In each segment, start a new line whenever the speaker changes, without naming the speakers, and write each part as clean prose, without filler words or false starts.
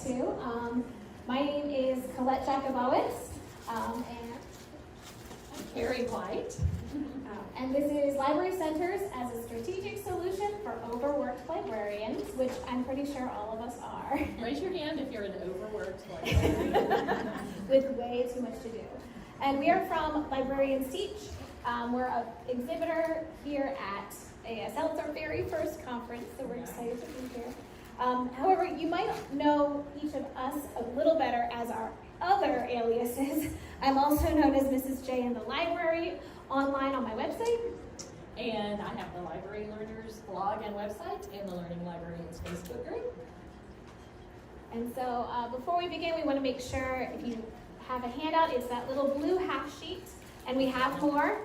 to. My name is Colette Jacobowitz, and
I'm Carrie White.
And this is Library Centers as a strategic solution for overworked librarians, which I'm pretty sure all of us are.
Raise your hand if you're an overworked librarian.
With way too much to do. And we are from Librarians Teach. We're an exhibitor here at AASL. It's our very first conference, so we're excited to be here. However, you might know each of us a little better as our other aliases. I'm also known as Mrs. J in the library, online on my website.
And I have the Library Learners blog and website and the Learning Librarians Facebook group.
And so before we begin, we want to make sure if you have a handout, it's that little blue half sheet, and we have more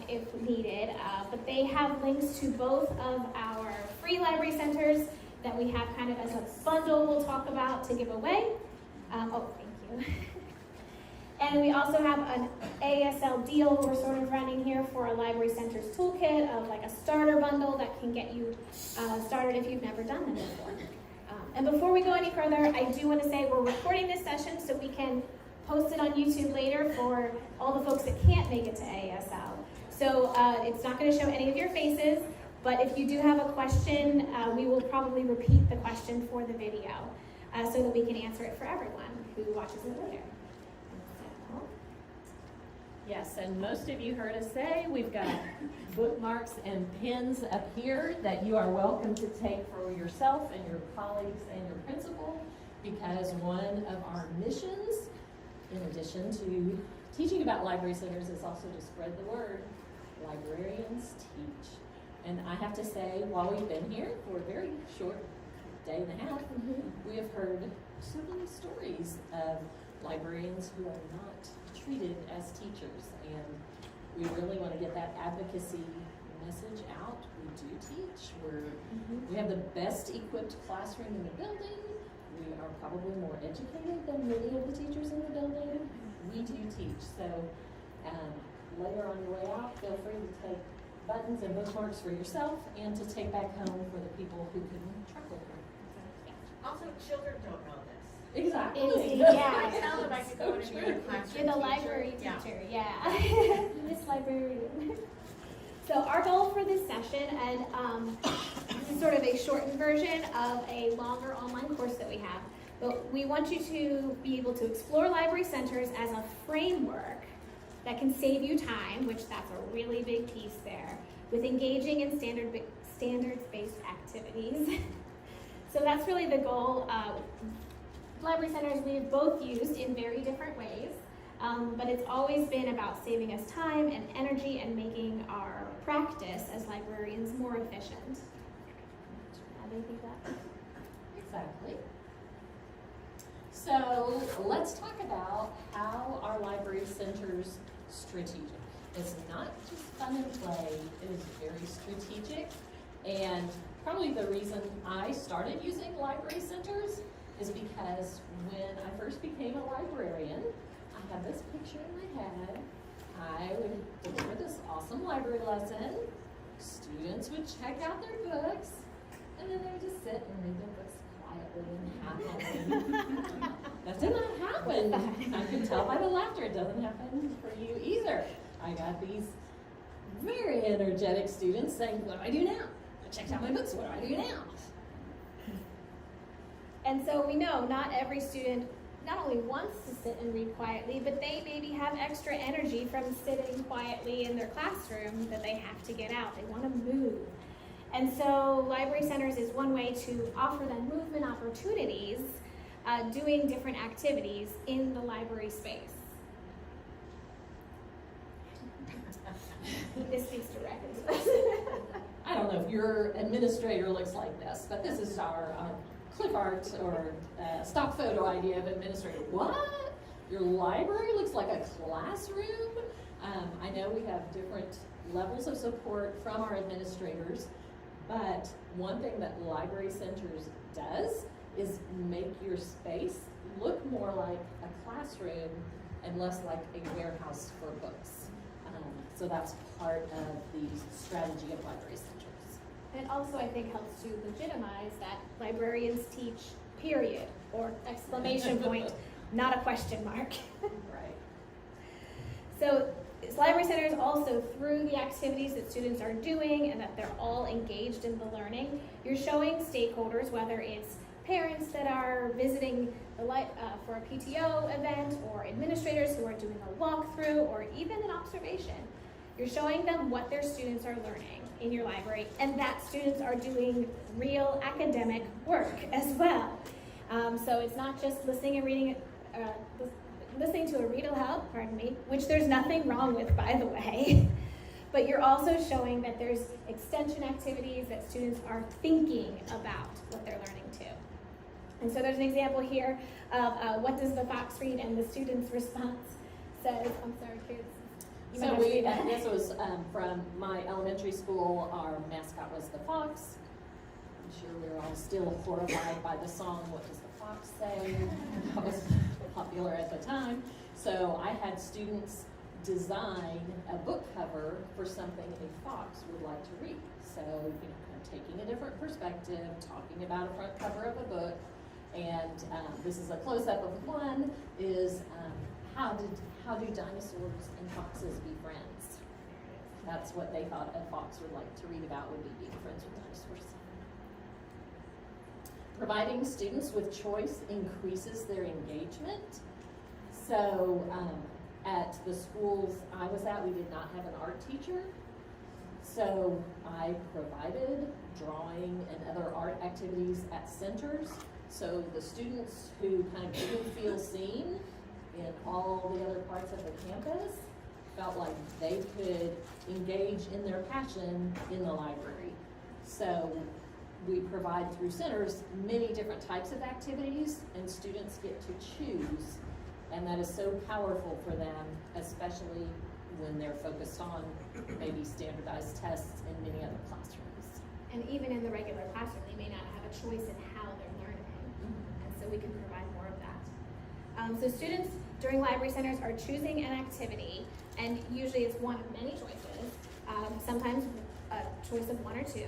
if needed, but they have links to both of our free library centers that we have kind of as a bundle we'll talk about to give away. Oh, thank you. And we also have an AASL deal we're sort of running here for a Library Centers toolkit of like a starter bundle that can get you started if you've never done them before. And before we go any further, I do want to say we're recording this session so we can post it on YouTube later for all the folks that can't make it to AASL. So it's not going to show any of your faces, but if you do have a question, we will probably repeat the question for the video so that we can answer it for everyone who watches it later.
Yes, and most of you heard us say we've got bookmarks and pins up here that you are welcome to take for yourself and your colleagues and your principal, because one of our missions, in addition to teaching about library centers, is also to spread the word. Librarians teach. And I have to say, while we've been here for a very short day and a half, we have heard so many stories of librarians who are not treated as teachers, and we really want to get that advocacy message out. We do teach. We have the best equipped classroom in the building. We are probably more educated than many of the teachers in the building. We do teach. So later on your way out, feel free to take buttons and bookmarks for yourself and to take back home for the people who couldn't travel here.
Also, children don't know this.
Exactly.
Yeah.
I tell them I could go into your classroom.
You're the library teacher, yeah. Miss Librarian. So our goal for this session, and this is sort of a shortened version of a longer online course that we have, but we want you to be able to explore library centers as a framework that can save you time, which that's a really big piece there, with engaging in standards-based activities. So that's really the goal. Library centers we've both used in very different ways, but it's always been about saving us time and energy and making our practice as librarians more efficient. How do you think that?
Exactly. So let's talk about how our library centers strategic. It's not just fun and play, it is very strategic. And probably the reason I started using library centers is because when I first became a librarian, I had this picture in my head. I would deliver this awesome library lesson. Students would check out their books, and then they would just sit and read their books quietly and happily. That did not happen. I can tell by the laughter it doesn't happen for you either. I got these very energetic students saying, what do I do now? I checked out my books, what do I do now?
And so we know not every student not only wants to sit and read quietly, but they maybe have extra energy from sitting quietly in their classroom that they have to get out. They want to move. And so library centers is one way to offer them movement opportunities, doing different activities in the library space. This speaks directly to us.
I don't know if your administrator looks like this, but this is our clip art or stock photo idea of administrator. What? Your library looks like a classroom? I know we have different levels of support from our administrators, but one thing that Library Centers does is make your space look more like a classroom and less like a warehouse for books. So that's part of the strategy of Library Centers.
And it also, I think, helps to legitimize that librarians teach period, or exclamation point, not a question mark.
Right.
So library centers also, through the activities that students are doing and that they're all engaged in the learning, you're showing stakeholders, whether it's parents that are visiting for a PTO event, or administrators who are doing a walkthrough, or even an observation. You're showing them what their students are learning in your library, and that students are doing real academic work as well. So it's not just listening and reading, listening to a read aloud, pardon me, which there's nothing wrong with, by the way. But you're also showing that there's extension activities, that students are thinking about what they're learning too. And so there's an example here of what does the fox read, and the student's response says, I'm sorry, kids. You might
So
have to read that.
this was from my elementary school. Our mascot was the fox. I'm sure we're all still horrified by the song, What Does the Fox Say? That was popular at the time. So I had students design a book cover for something a fox would like to read. So, kind of taking a different perspective, talking about a front cover of a book, and this is a close-up of one, is how do dinosaurs and foxes be friends? That's what they thought a fox would like to read about, would be being friends with dinosaurs. Providing students with choice increases their engagement. So at the schools I was at, we did not have an art teacher. So I provided drawing and other art activities at centers. So the students who kind of didn't feel seen in all the other parts of the campus felt like they could engage in their passion in the library. So we provide through centers many different types of activities, and students get to choose, and that is so powerful for them, especially when they're focused on maybe standardized tests in many other classrooms.
And even in the regular classroom, they may not have a choice in how they're learning, and so we can provide more of that. So students during library centers are choosing an activity, and usually it's one of many choices, sometimes a choice of one or two,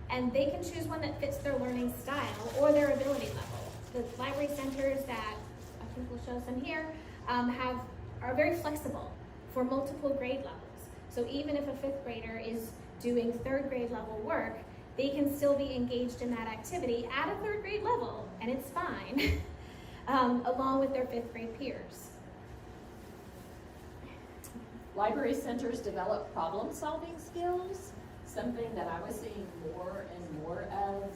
and they can choose one that fits their learning style or their ability level. The library centers that I think we'll show some here are very flexible for multiple grade levels. So even if a 5th grader is doing 3rd grade level work, they can still be engaged in that activity at a 3rd grade level, and it's fine, along with their 5th grade peers.
Library centers develop problem-solving skills, something that I was seeing more and more of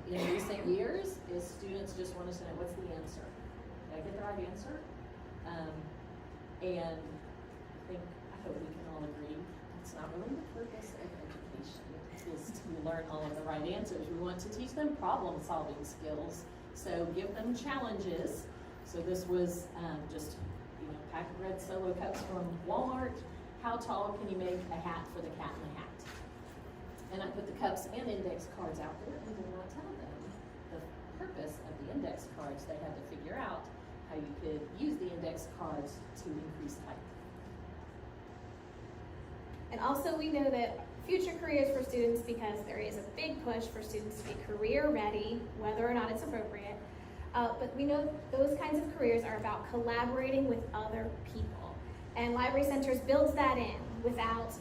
in recent years is students just want to know, what's the answer? Did I get the right answer? And I hope we can all agree, that's not really the purpose of education, is to learn all of the right answers. We want to teach them problem-solving skills, so give them challenges. So this was just pack of red Solo cups from Walmart. How tall can you make a hat for the cat in the hat? And I put the cups and index cards out there and did not tell them the purpose of the index cards. They had to figure out how you could use the index cards to increase height.
And also we know that future careers for students, because there is a big push for students to be career ready, whether or not it's appropriate, but we know those kinds of careers are about collaborating with other people. And library centers builds that in without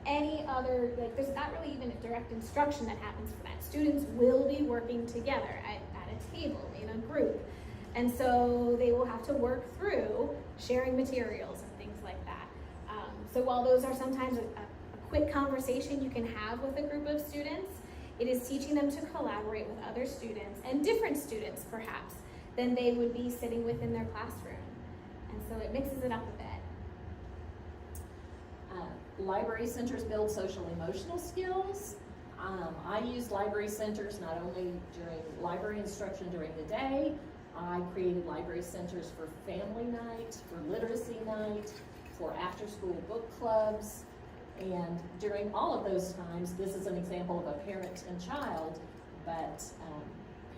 any other, there's not really even a direct instruction that happens for that. Students will be working together at a table, in a group. And so they will have to work through sharing materials and things like that. So while those are sometimes a quick conversation you can have with a group of students, it is teaching them to collaborate with other students, and different students perhaps, than they would be sitting within their classroom. And so it mixes it up a bit.
Library centers build social emotional skills. I use library centers not only during library instruction during the day. I created library centers for family night, for literacy night, for after-school book clubs. And during all of those times, this is an example of a parent and child, but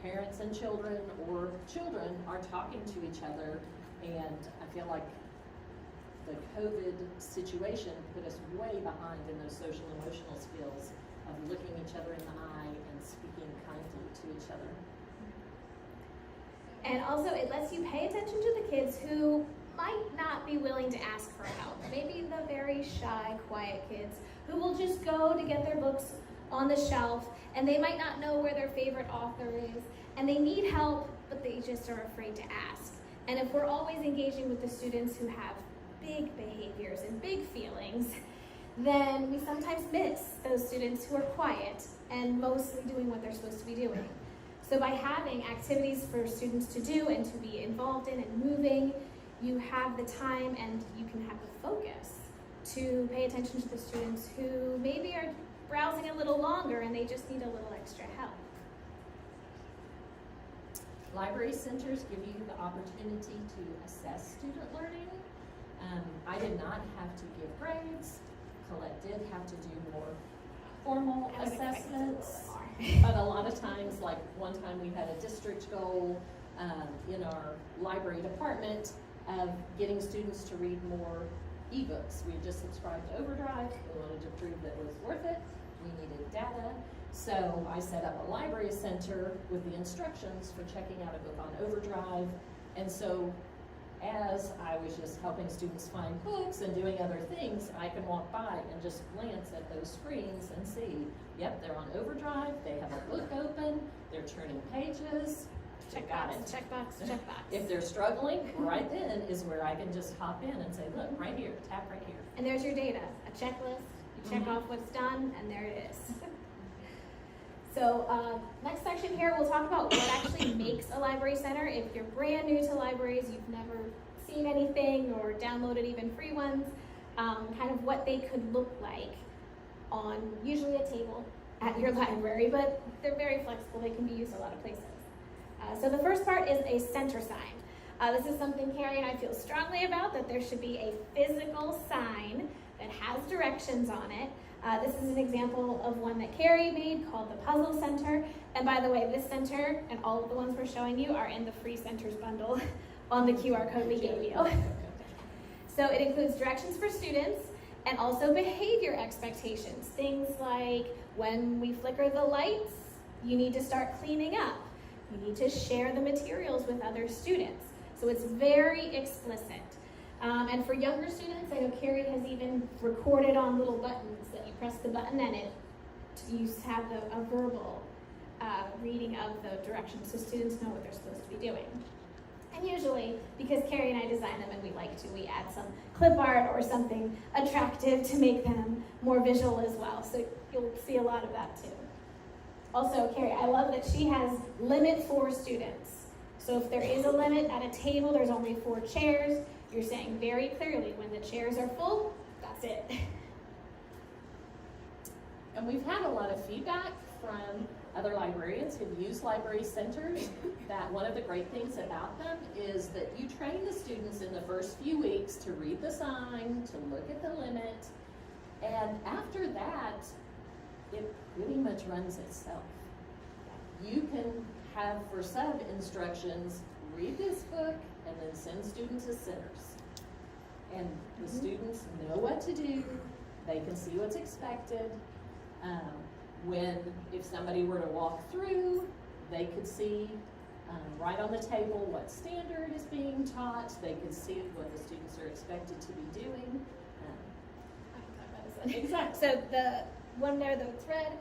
parents and children or children are talking to each other, and I feel like the COVID situation put us way behind in those social emotional skills of looking each other in the eye and speaking kindly to each other.
And also it lets you pay attention to the kids who might not be willing to ask for help. Maybe the very shy, quiet kids who will just go to get their books on the shelf, and they might not know where their favorite author is, and they need help, but they just are afraid to ask. And if we're always engaging with the students who have big behaviors and big feelings, then we sometimes miss those students who are quiet and mostly doing what they're supposed to be doing. So by having activities for students to do and to be involved in and moving, you have the time and you can have the focus to pay attention to the students who maybe are browsing a little longer and they just need a little extra help.
Library centers give you the opportunity to assess student learning. I did not have to give grades. Colette did have to do more formal
I would expect
assessments.
a little more.
But a lot of times, like one time we had a district goal in our library department of getting students to read more ebooks. We had just subscribed to Overdrive. We wanted to prove that it was worth it. We needed data. So I set up a library center with the instructions for checking out a book on Overdrive. And so as I was just helping students find books and doing other things, I can walk by and just glance at those screens and see, yep, they're on Overdrive, they have a book open, they're turning pages. Got it.
Checkbox, checkbox.
If they're struggling, right then is where I can just hop in and say, look, right here, tap right here.
And there's your data, a checklist. You check off what's done, and there it is. So next section here, we'll talk about what actually makes a library center. If you're brand new to libraries, you've never seen anything or downloaded even free ones, kind of what they could look like on usually a table at your library, but they're very flexible. They can be used a lot of places. So the first part is a center sign. This is something Carrie and I feel strongly about, that there should be a physical sign that has directions on it. This is an example of one that Carrie made called the Puzzle Center. And by the way, this center and all of the ones we're showing you are in the free centers bundle on the QR code we gave you. So it includes directions for students and also behavior expectations. Things like when we flicker the lights, you need to start cleaning up. You need to share the materials with other students. So it's very explicit. And for younger students, I know Carrie has even recorded on little buttons that you press the button and you have a verbal reading of the directions so students know what they're supposed to be doing. And usually, because Carrie and I design them and we like to, we add some clip art or something attractive to make them more visual as well. So you'll see a lot of that too. Also, Carrie, I love that she has limit 4 students. So if there is a limit at a table, there's only 4 chairs. You're saying very clearly when the chairs are full, that's it.
And we've had a lot of feedback from other librarians who've used library centers that one of the great things about them is that you train the students in the first few weeks to read the sign, to look at the limit, and after that, it pretty much runs itself. You can have for sub-instructions, read this book, and then send students to centers. And the students know what to do, they can see what's expected. If somebody were to walk through, they could see right on the table what standard is being taught, they could see what the students are expected to be doing.
I can talk about this one.
Exactly.
So the one there, the thread,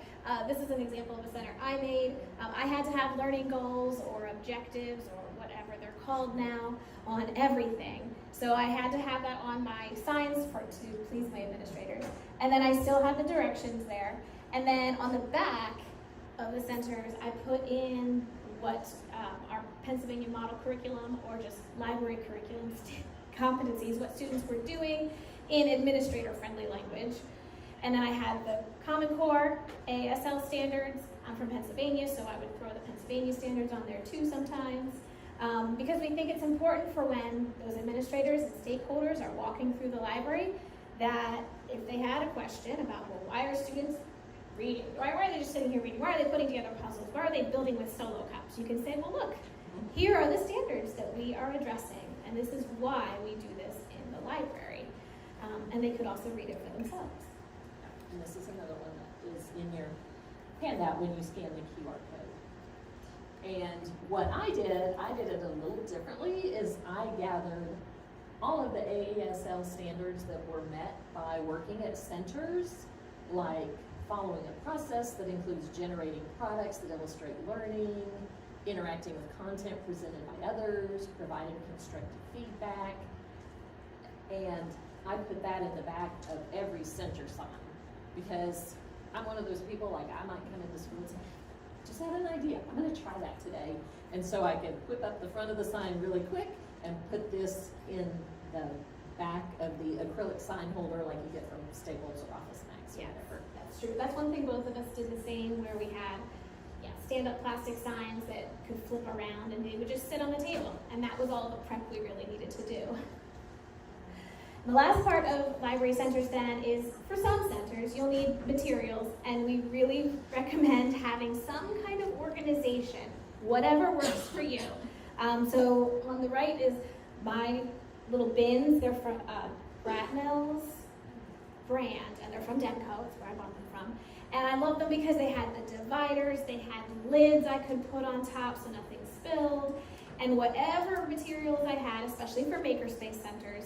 this is an example of a center I made. I had to have learning goals or objectives or whatever they're called now on everything. So I had to have that on my signs to please my administrators. And then I still had the directions there. And then on the back of the centers, I put in what our Pennsylvania model curriculum or just library curriculum competencies, what students were doing in administrator-friendly language. And then I had the Common Core, AASL standards. I'm from Pennsylvania, so I would throw the Pennsylvania standards on there too sometimes. Because we think it's important for when those administrators and stakeholders are walking through the library that if they had a question about, well, why are students reading? Why are they just sitting here reading? Why are they putting together puzzles? Why are they building with solo cups? You can say, well, look, here are the standards that we are addressing, and this is why we do this in the library. And they could also read it for themselves.
And this is another one that is in your handout when you scan the QR code. And what I did it a little differently, is I gathered all of the AASL standards that were met by working at centers, like following a process that includes generating products that illustrate learning, interacting with content presented by others, providing constructive feedback, and I put that in the back of every center sign, because I'm one of those people, like, I might come into school and say, just had an idea, I'm gonna try that today. And so I can whip up the front of the sign really quick and put this in the back of the acrylic sign holder like you get from Staples or Office Max or whatever.
That's true. That's one thing both of us did the same, where we had stand-up plastic signs that could flip around and they would just sit on the table. And that was all the prep we really needed to do. The last part of library centers then is, for some centers, you'll need materials, and we really recommend having some kind of organization, whatever works for you. So on the right is my little bins. They're from Bratnell's brand, and they're from Demco. That's where I bought them from. And I love them because they had the dividers, they had lids I could put on top so nothing spilled, and whatever materials I had, especially for makerspace centers,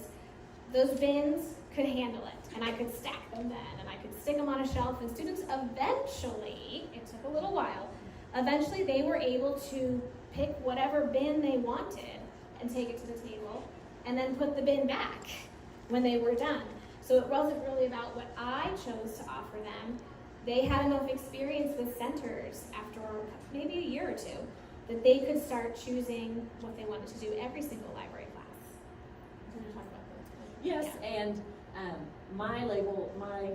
those bins could handle it, and I could stack them then, and I could stick them on a shelf, and students eventually, it took a little while, eventually they were able to pick whatever bin they wanted and take it to the table, and then put the bin back when they were done. So it wasn't really about what I chose to offer them. They had enough experience with centers after maybe a year or two that they could start choosing what they wanted to do every single library class.
Yes, and my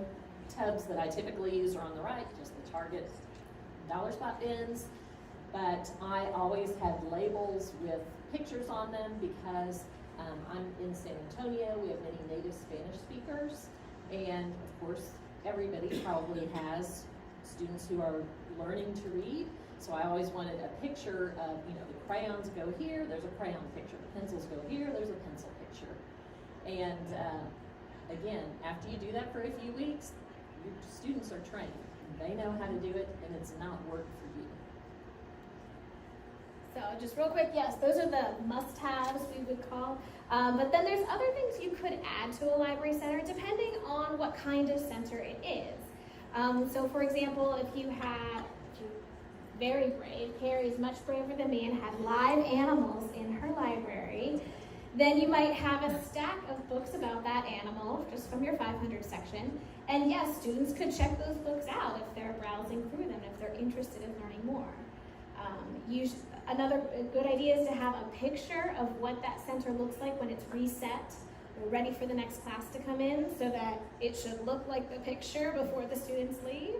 tubs that I typically use are on the right, just the Target dollar spot bins, but I always had labels with pictures on them because I'm in San Antonio. We have many native Spanish speakers, and of course, everybody probably has students who are learning to read, so I always wanted a picture of, the crayons go here, there's a crayon picture, the pencils go here, there's a pencil picture. And again, after you do that for a few weeks, your students are trained. They know how to do it, and it's not work for you.
So just real quick, yes, those are the must-haves we would call. But then there's other things you could add to a library center depending on what kind of center it is. So for example, if you're very brave, Carrie's much braver than me and had live animals in her library, then you might have a stack of books about that animal just from your 500 section. And yes, students could check those books out if they're browsing through them, if they're interested in learning more. Another good idea is to have a picture of what that center looks like when it's reset or ready for the next class to come in, so that it should look like the picture before the students leave.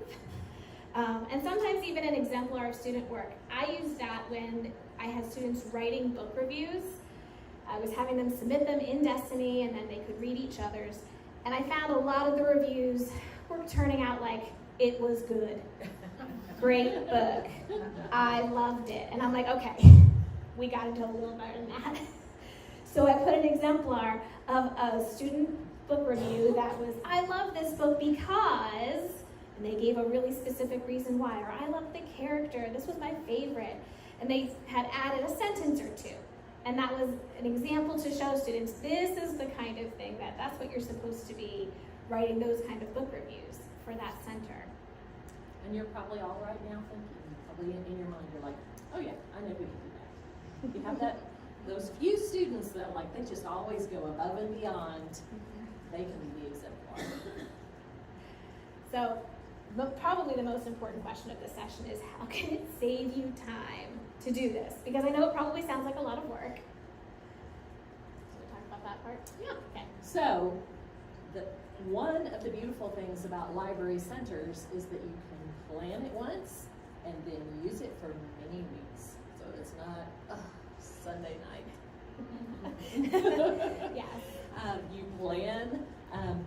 And sometimes even an exemplar of student work. I used that when I had students writing book reviews. I was having them submit them in Destiny, and then they could read each other's. And I found a lot of the reviews were turning out like, it was good. Great book. I loved it. And I'm like, okay, we got to do a little better than that. So I put an exemplar of a student book review that was, I love this book because, and they gave a really specific reason why, or I love the character, this was my favorite. And they had added a sentence or two. And that was an example to show students, this is the kind of thing that's what you're supposed to be writing, those kind of book reviews for that center.
And you're probably all right now thinking, probably in your mind, you're like, oh yeah, I know who can do that. You have those few students that they just always go above and beyond, they can be the exemplar.
So probably the most important question of this session is, how can it save you time to do this? Because I know it probably sounds like a lot of work. Should we talk about that part? Yeah. Okay.
So, one of the beautiful things about library centers is that you can plan it once and then use it for many weeks. So it's not Sunday night.
Yes.
You plan.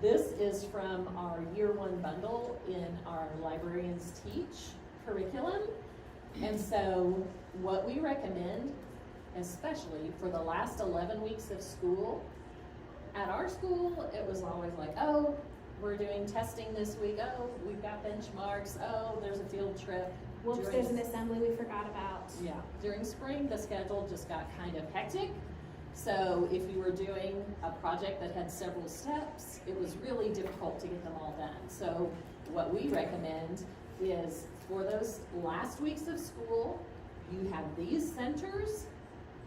This is from our year one bundle in our Librarians Teach curriculum. And so what we recommend, especially for the last 11 weeks of school, at our school, it was always like, oh, we're doing testing this week. Oh, we've got benchmarks. Oh, there's a field trip.
Whoops, there's an assembly we forgot about.
Yeah, during spring, the schedule just got kind of hectic. So if you were doing a project that had several steps, it was really difficult to get them all done. So what we recommend is for those last weeks of school, you have these centers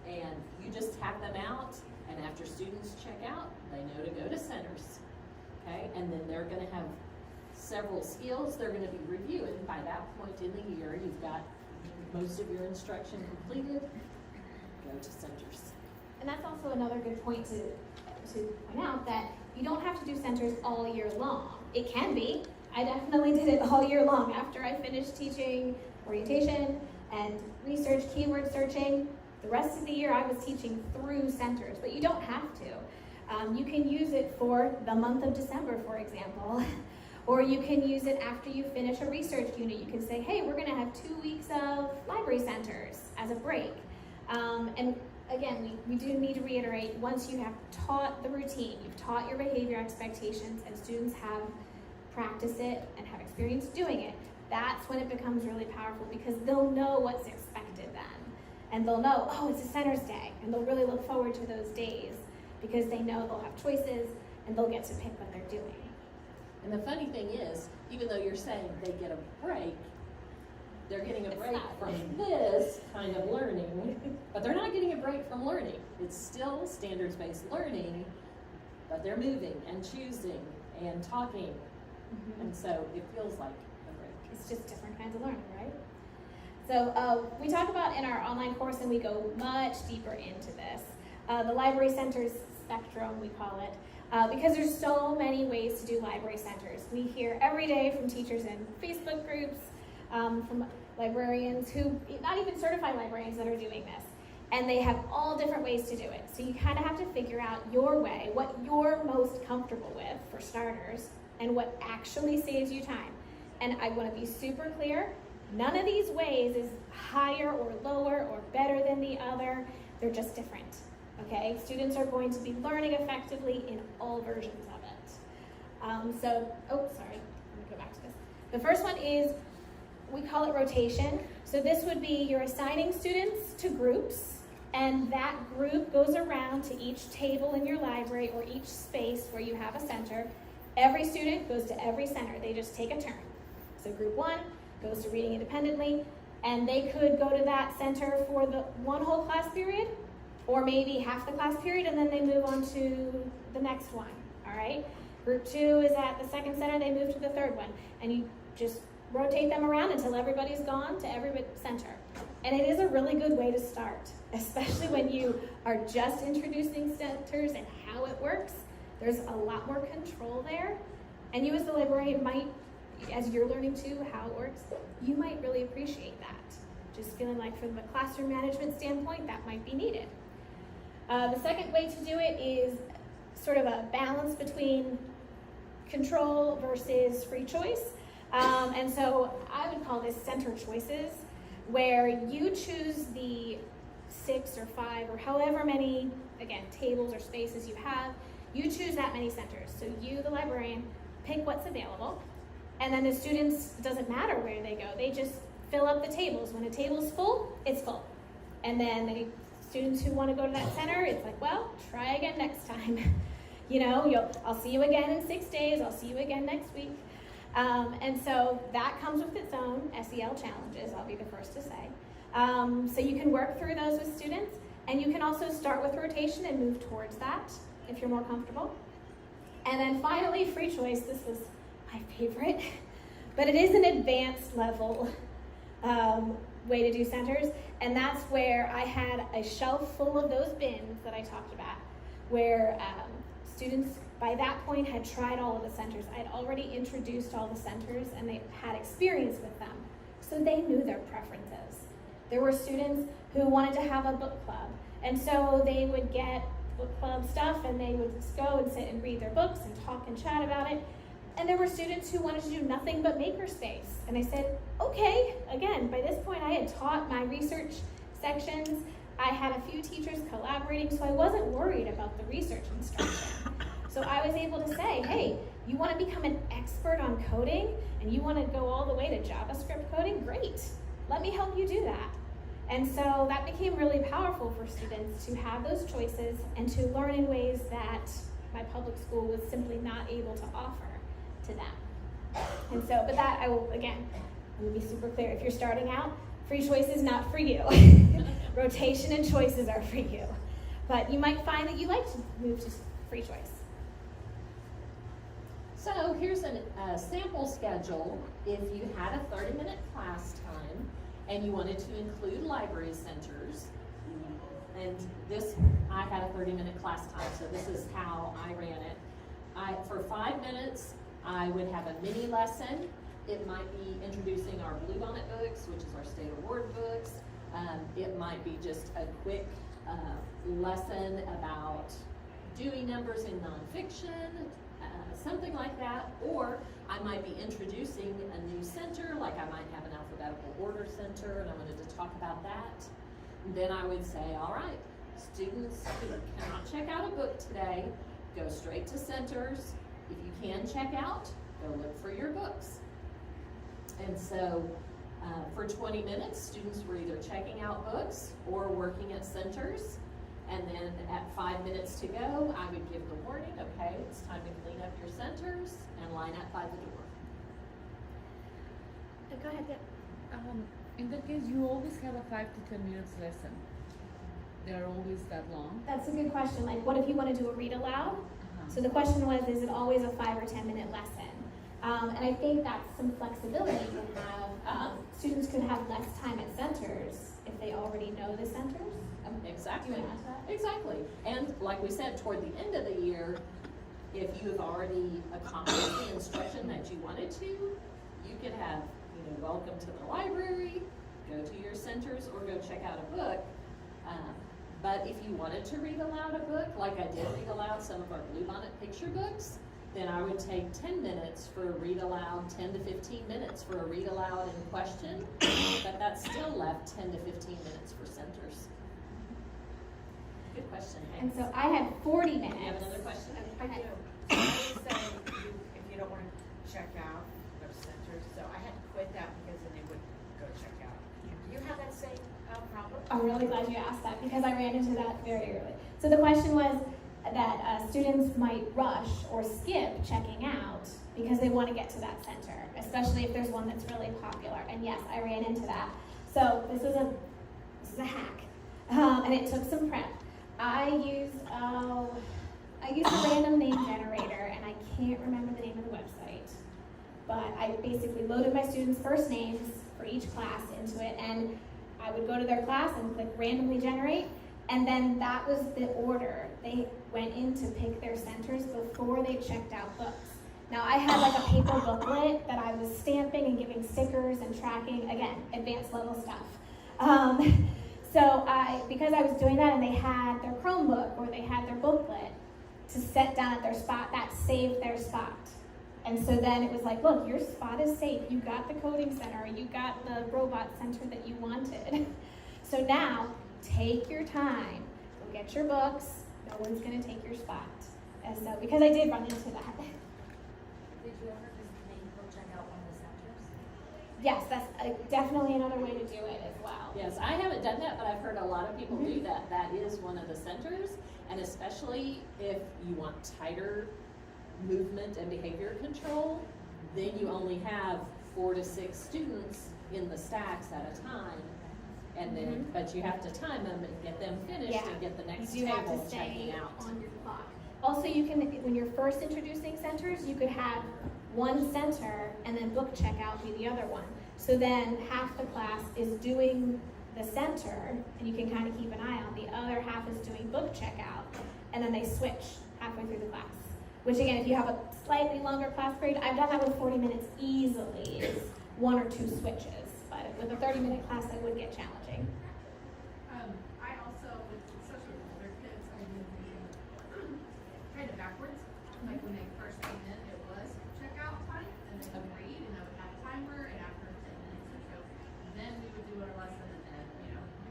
and you just have them out, and after students check out, they know to go to centers, okay? And then they're gonna have several skills they're gonna be reviewing. By that point in the year, you've got most of your instruction completed, go to centers.
And that's also another good point to point out, that you don't have to do centers all year long. It can be. I definitely did it all year long. After I finished teaching orientation and research, keyword searching, the rest of the year I was teaching through centers, but you don't have to. You can use it for the month of December, for example, or you can use it after you finish a research unit. You can say, hey, we're gonna have 2 weeks of library centers as a break. And again, we do need to reiterate, once you have taught the routine, you've taught your behavior expectations, and students have practiced it and have experience doing it, that's when it becomes really powerful, because they'll know what's expected then. And they'll know, oh, it's a centers day, and they'll really look forward to those days because they know they'll have choices and they'll get to pick what they're doing.
And the funny thing is, even though you're saying they get a break, they're getting a break from this kind of learning, but they're not getting a break from learning. It's still standards-based learning, but they're moving and choosing and talking. And so it feels like a break.
It's just different kinds of learning, right? So we talk about in our online course, and we go much deeper into this, the library centers spectrum, we call it, because there's so many ways to do library centers. We hear every day from teachers in Facebook groups, from librarians who, not even certified librarians, that are doing this. And they have all different ways to do it. So you kind of have to figure out your way, what you're most comfortable with, for starters, and what actually saves you time. And I want to be super clear, none of these ways is higher or lower or better than the other. They're just different, okay? Students are going to be learning effectively in all versions of it. Let me go back to this. The first one is, we call it rotation. So this would be, you're assigning students to groups, and that group goes around to each table in your library or each space where you have a center. Every student goes to every center. They just take a turn. So group 1 goes to reading independently, and they could go to that center for the one whole class period, or maybe half the class period, and then they move on to the next one, all right? Group 2 is at the second center, they move to the third one, and you just rotate them around until everybody's gone to every center. And it is a really good way to start, especially when you are just introducing centers and how it works. There's a lot more control there, and you as the librarian might, as you're learning too how it works, you might really appreciate that. Just feeling like from the classroom management standpoint, that might be needed. The second way to do it is sort of a balance between control versus free choice. And so I would call this center choices, where you choose the 6 or 5 or however many, again, tables or spaces you have. You choose that many centers. So you, the librarian, pick what's available, and then the students, it doesn't matter where they go, they just fill up the tables. When a table's full, it's full. And then the students who want to go to that center, it's like, well, try again next time. You know, I'll see you again in 6 days, I'll see you again next week. And so that comes with its own SEL challenges, I'll be the first to say. So you can work through those with students, and you can also start with rotation and move towards that if you're more comfortable. And then finally, free choice. This was my favorite, but it is an advanced level way to do centers, and that's where I had a shelf full of those bins that I talked about, where students by that point had tried all of the centers. I had already introduced all the centers, and they had experience with them, so they knew their preferences. There were students who wanted to have a book club, and so they would get book club stuff, and they would just go and sit and read their books and talk and chat about it. And there were students who wanted to do nothing but makerspace. And I said, okay, again, by this point I had taught my research sections. I had a few teachers collaborating, so I wasn't worried about the research instruction. So I was able to say, hey, you want to become an expert on coding, and you want to go all the way to JavaScript coding? Great. let me help you do that. And so that became really powerful for students to have those choices and to learn in ways that my public school was simply not able to offer to them. And so, but that I will, again, let me be super clear. If you're starting out, free choice is not for you. Rotation and choices are for you. But you might find that you like to move to free choice.
So here's a sample schedule. If you had a 30-minute class time and you wanted to include library centers, and this, I had a 30-minute class time, so this is how I ran it. For 5 minutes, I would have a mini lesson. It might be introducing our Bluebonnet books, which is our state award books. It might be just a quick lesson about Dewey numbers in nonfiction, something like that. Or I might be introducing a new center, like I might have an alphabetical order center, and I wanted to talk about that. And then I would say, all right, students who cannot check out a book today, go straight to centers. If you can check out, go look for your books. And so for 20 minutes, students were either checking out books or working at centers. And then at 5 minutes to go, I would give the warning, okay, it's time to clean up your centers and line up by the door.
Go ahead, yeah.
In that case, you always have a 5 to 10 minutes lesson. They're always that long.
That's a good question. Like, what if you want to do a read aloud? So the question was, is it always a 5 or 10 minute lesson? And I think that's some flexibility you can have. Students could have less time at centers if they already know the centers.
Exactly.
Do you want to add to that?
Exactly. And like we said, toward the end of the year, if you have already accomplished the instruction that you wanted to, you could have, welcome to the library, go to your centers, or go check out a book. But if you wanted to read aloud a book, like I did read aloud some of our Bluebonnet picture books, then I would take 10 minutes for a read aloud, 10 to 15 minutes for a read aloud and question, but that still left 10 to 15 minutes for centers. Good question,
And
Hank.
so I had 40 minutes.
Do you have another question?
I do. So I would say if you don't want to check out those centers, so I had to quit that because then they wouldn't go check out. Do you have that same problem?
I'm really glad you asked that because I ran into that very early. So the question was that students might rush or skip checking out because they want to get to that center, especially if there's one that's really popular. And yes, I ran into that. So this is a hack, and it took some prep. I used a random name generator, and I can't remember the name of the website, but I basically loaded my students' first names for each class into it, and I would go to their class and click randomly generate, and then that was the order. They went in to pick their centers before they checked out books. Now I had like a paper booklet that I was stamping and giving stickers and tracking, again, advanced level stuff. So because I was doing that and they had their Chromebook or they had their booklet to set down at their spot, that saved their spot. And so then it was like, look, your spot is safe. You got the coding center, you got the robot center that you wanted. So now, take your time, go get your books, no one's gonna take your spot. And so, because I did run into that.
Did you ever just go check out one of the centers?
Yes, that's definitely another way to do it as well.
Yes, I haven't done that, but I've heard a lot of people do that. That is one of the centers, and especially if you want tighter movement and behavior control, then you only have 4 to 6 students in the stacks at a time. And then, but you have to time them and get them finished and get the next
You have
table
to stay
checking out.
on your clock. Also, you can, when you're first introducing centers, you could have one center and then book checkout be the other one. So then half the class is doing the center, and you can kind of keep an eye on. The other half is doing book checkout, and then they switch halfway through the class. Which again, if you have a slightly longer class period, I've done that with 40 minutes easily, is 1 or 2 switches. But with a 30-minute class, that would get challenging.
I also, especially with older kids, I did the kind of backwards. Like when they first came in, it was checkout time, and they would read, and I would have a timer, and after 10 minutes or so, then we would do our lesson, and then,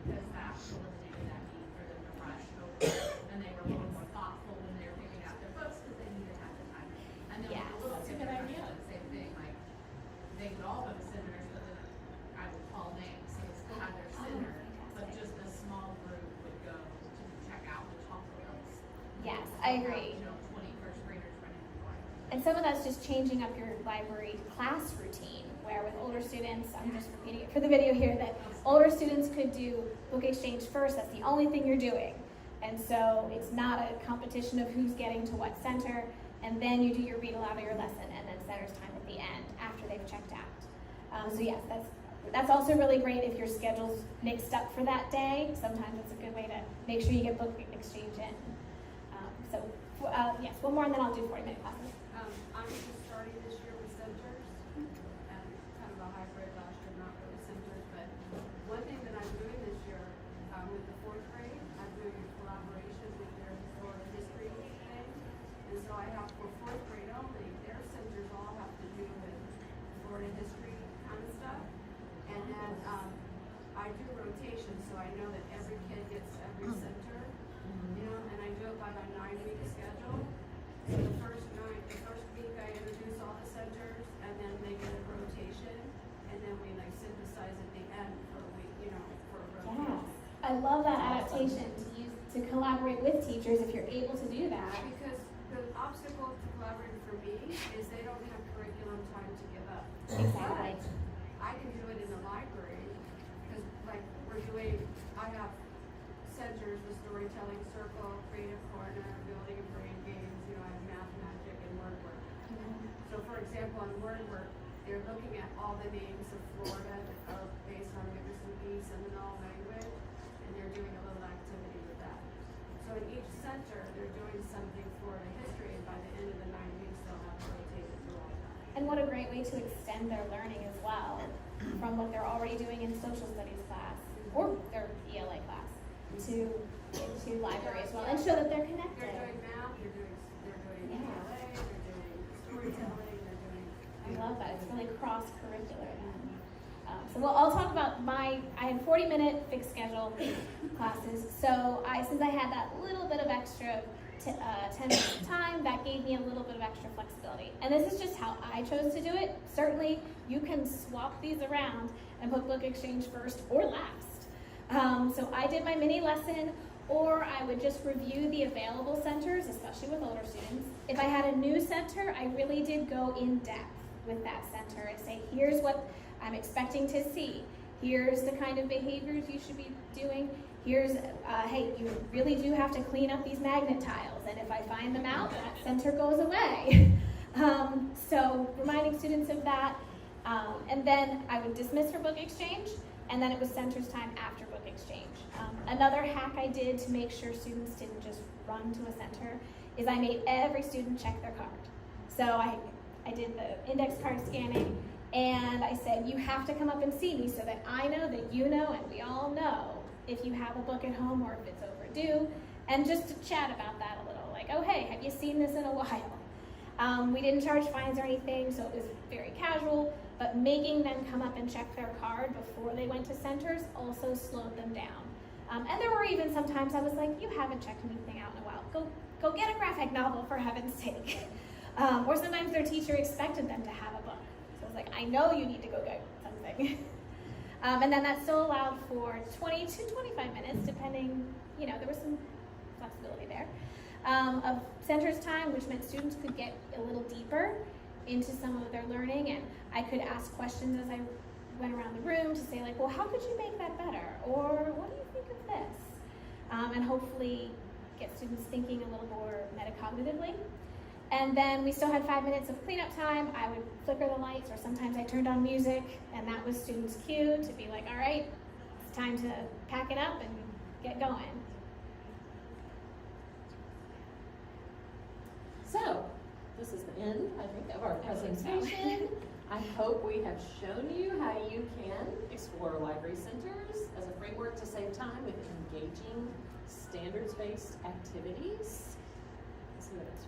because that eliminated that need for them to rush over, and they were a little more thoughtful when they were picking out their books, because they needed to have the time. And then
Yes.
with the little
That's a
kids,
good
I
idea.
did the same thing, like, they would all go to centers, but then I would call names,
I
don't have,
agree.
20 first graders running through the library.
And some of that's just changing up your library class routine, where with older students, I'm just repeating it for the video here, that older students could do book exchange first, that's the only thing you're doing. And so it's not a competition of who's getting to what center, and then you do your read aloud of your lesson, and then center's time at the end, after they've checked out. So yes, that's also really great if your schedule's mixed up for that day. Sometimes it's a good way to make sure you get book exchange in. Yes, one more and then I'll do 40-minute classes.
I'm just starting this year with centers, and kind of a hybrid last year, not really centers, but one thing that I'm doing this year, with the fourth grade, I'm doing a collaboration with their Florida history thing, and so I have for fourth grade only, their centers all have to do with Florida history kind of stuff, and then, I do rotation, so I know that every kid gets every center, you know, and I do it by my 9-week schedule. So the first week I introduce all the centers, and then they get a rotation, and then we like synthesize at the end for a week, you know, for a rotation.
Yes, I love that adaptation to collaborate with teachers if you're able to do that.
Because the obstacle to collaborating for me is they don't have curriculum time to give up.
Exactly.
But I can do it in the library, because like I have centers with storytelling circle, creative corner, building and brain games, you know, I have math, magic, and word work. So for example, on word work, they're looking at all the names of Florida that are based on Mississippi Seminole language, and they're doing a little activity with that. So in each center, they're doing something Florida history, and by the end of the 9 weeks, they'll have rotated through all that.
And what a great way to extend their learning as well from what they're already doing in social studies class or their ELA class to library as well, and show that they're connected.
They're doing math, they're doing
Yeah.
ELA, they're doing storytelling, they're doing.
I love that. It's really cross-curricular then. So I'll talk about I had 40-minute fixed schedule classes. So since I had that little bit of extra 10 minutes of time, that gave me a little bit of extra flexibility. And this is just how I chose to do it. Certainly, you can swap these around and put book exchange first or last. So I did my mini lesson, or I would just review the available centers, especially with older students. If I had a new center, I really did go in depth with that center and say, here's what I'm expecting to see. Here's the kind of behaviors you should be doing. Here's, hey, you really do have to clean up these magnet tiles, and if I find them out, that center goes away. So reminding students of that, and then I would dismiss for book exchange, and then it was centers time after book exchange. Another hack I did to make sure students didn't just run to a center is I made every student check their card. So I did the index card scanning, and I said, you have to come up and see me so that I know that you know and we all know if you have a book at home or if it's overdue, and just to chat about that a little, like, oh hey, have you seen this in a while? We didn't charge fines or anything, so it was very casual, but making them come up and check their card before they went to centers also slowed them down. And there were even sometimes I was like, you haven't checked anything out in a while. Go get a graphic novel for heaven's sake. Or sometimes their teacher expected them to have a book. So I was like, I know you need to go get something. And then that still allowed for 20 to 25 minutes, depending, there was some flexibility there, of centers time, which meant students could get a little deeper into some of their learning, and I could ask questions as I went around the room to say like, well, how could you make that better? Or what do you think of this? And hopefully get students thinking a little more metacognitively. And then we still had 5 minutes of cleanup time. I would flicker the lights, or sometimes I turned on music, and that was students' cue to be like, all right, it's time to pack it up and get going.
So, this is the end, I think, of our presentation. I hope we have shown you how you can explore library centers as a framework to save time with engaging standards-based activities. Let's see what else.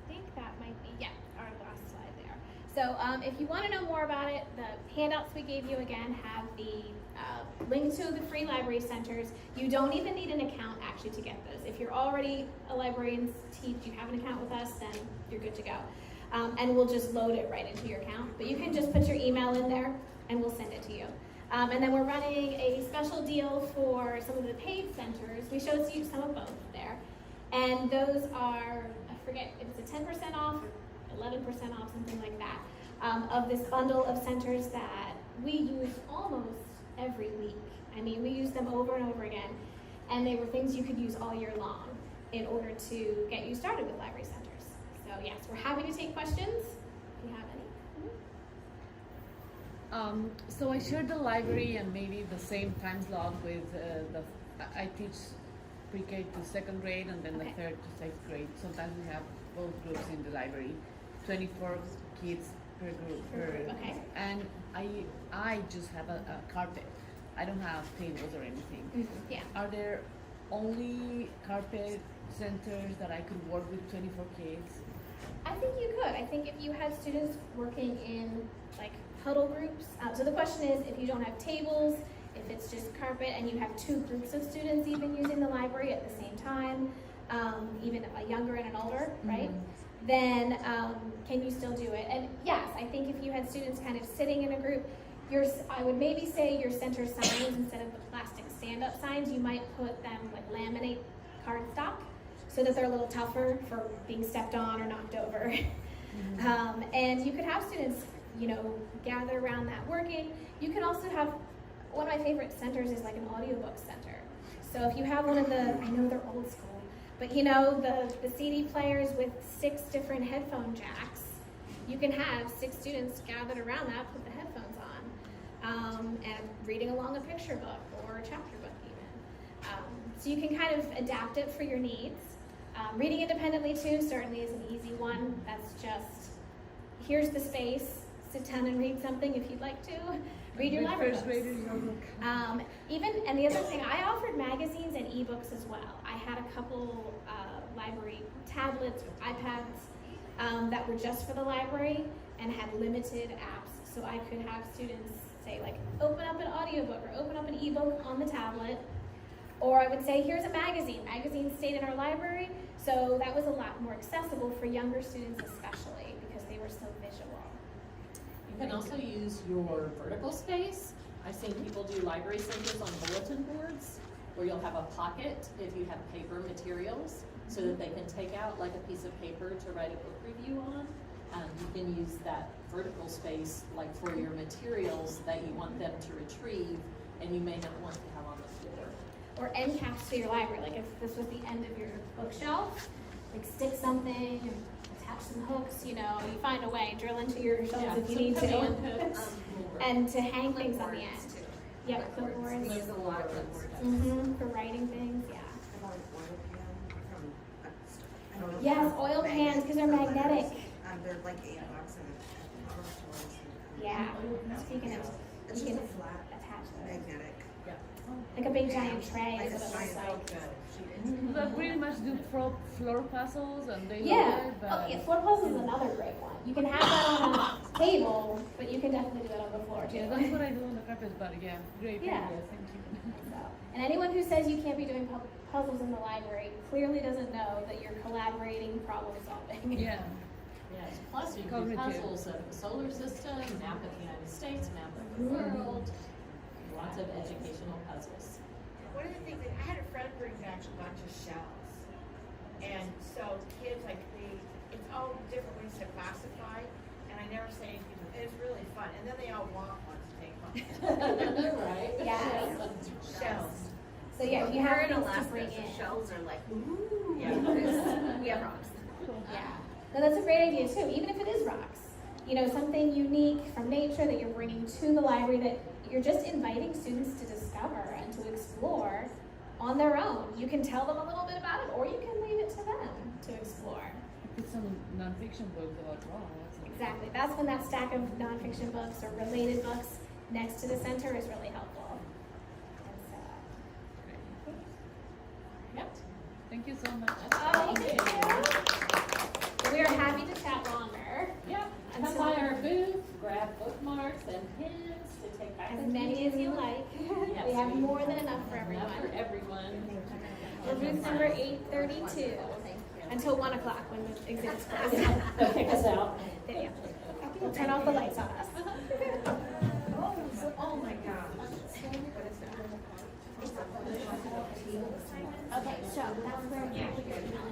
I think that might be, our last slide there. So if you want to know more about it, the handouts we gave you again have the link to the free library centers. You don't even need an account actually to get those. If you're already a Librarians Teach, you have an account with us, then you're good to go. And we'll just load it right into your account. But you can just put your email in there and we'll send it to you. And then we're running a special deal for some of the paid centers. We showed you some of both there. And those are, I forget if it's a 10% off or 11% off, something like that, of this bundle of centers that we use almost every week. I mean, we use them over and over again, and they were things you could use all year long in order to get you started with library centers. So yes, we're happy to take questions if you have any.
So I share the library and maybe the same time slot with I teach pre-K to second grade and then the
Okay.
third to sixth grade. Sometimes we have both groups in the library, 24 kids per group.
Okay.
And I just have a carpet. I don't have tables or anything.
Yeah.
Are there only carpet centers that I could work with 24 kids?
I think you could. I think if you have students working in like huddle groups. So the question is, if you don't have tables, if it's just carpet, and you have two groups of students even using the library at the same time, even a younger and an older, right? Then can you still do it? And yes, I think if you had students kind of sitting in a group, I would maybe say your center signs, instead of the plastic stand-up signs, you might put them like laminate cardstock so that they're a little tougher for being stepped on or knocked over. And you could have students, you know, gather around that working. You can also have, one of my favorite centers is like an audiobook center. So if you have one of the, I know they're old school, but you know, the CD players with 6 different headphone jacks, you can have 6 students gathered around that, put the headphones on, and reading along a picture book or a chapter book even. So you can kind of adapt it for your needs. Reading independently too certainly is an easy one. That's just, here's the space, sit down and read something if you'd like to. Read your library books. And the other thing, I offered magazines and ebooks as well. I had a couple library tablets or iPads that were just for the library and had limited apps. So I could have students say like, open up an audiobook or open up an ebook on the tablet. Or I would say, here's a magazine. Magazines stayed in our library, so that was a lot more accessible for younger students especially because they were so visual.
You can also use your vertical space. I've seen people do library centers on bulletin boards where you'll have a pocket if you have paper materials so that they can take out like a piece of paper to write a book review on. You can use that vertical space like for your materials that you want them to retrieve and you may not want to have on the floor.
Or end caps to your library, like if this was the end of your bookshelf, like stick something and attach some hooks, you know, you find a way, drill into your shelves if you need to. And to hang things on the end. Yep, clipboards.
There's a lot of clipboards.
For writing things, yeah. Yes, oil pans, because they're magnetic.
They're like $8
Yeah, speaking of,
It's
you
just
can
a flat,
attach those.
magnetic.
Like a big giant tray
Like
is
a
what it looks
giant
like.
But pretty much do floor puzzles and they
Yeah,
love it, but
oh yeah, floor puzzle is another great one. You can have that on a table, but you can definitely do it on the floor too.
yeah, that's what I do on the carpet, but yeah, great
Yeah.
idea, thank you.
So, and anyone who says you can't be doing puzzles in the library clearly doesn't know that you're collaborating problem solving.
Yeah.
Yes, plus you do
Cognitive.
puzzles of the solar system, map of the United States, map of the world, lots of educational puzzles.
One of the things that I had a friend bring back a bunch of shells. And so kids, like it's all different ways to classify. And I never say anything, but it's really fun. And then they all want one to take home.
Right?
Yes.
Shells.
So yeah, you have things to bring in.
Shells are like, ooh.
Yeah.
We have rocks.
Yeah. No, that's a great idea too, even if it is rocks. You know, something unique from nature that you're bringing to the library that you're just inviting students to discover and to explore on their own. You can tell them a little bit about it, or you can leave it to them to explore.
Put some nonfiction books about rocks.
Exactly. That's when that stack of nonfiction books or related books next to the center is really helpful. And so,
Yep.
Thank you so much.
oh, thank you. We are happy to chat longer.
Yep. Come by our booth, grab bookmarks and pins to take back.
As
with
many
you.
as you like.
Yes,
We have more than enough for
Enough
everyone.
for everyone.
We're booth number 832 until 1 o'clock when the exhibit's closed.
They'll kick us out.
There you go. We'll turn off the lights on us.
Oh my gosh.
Okay, so that's where you put your email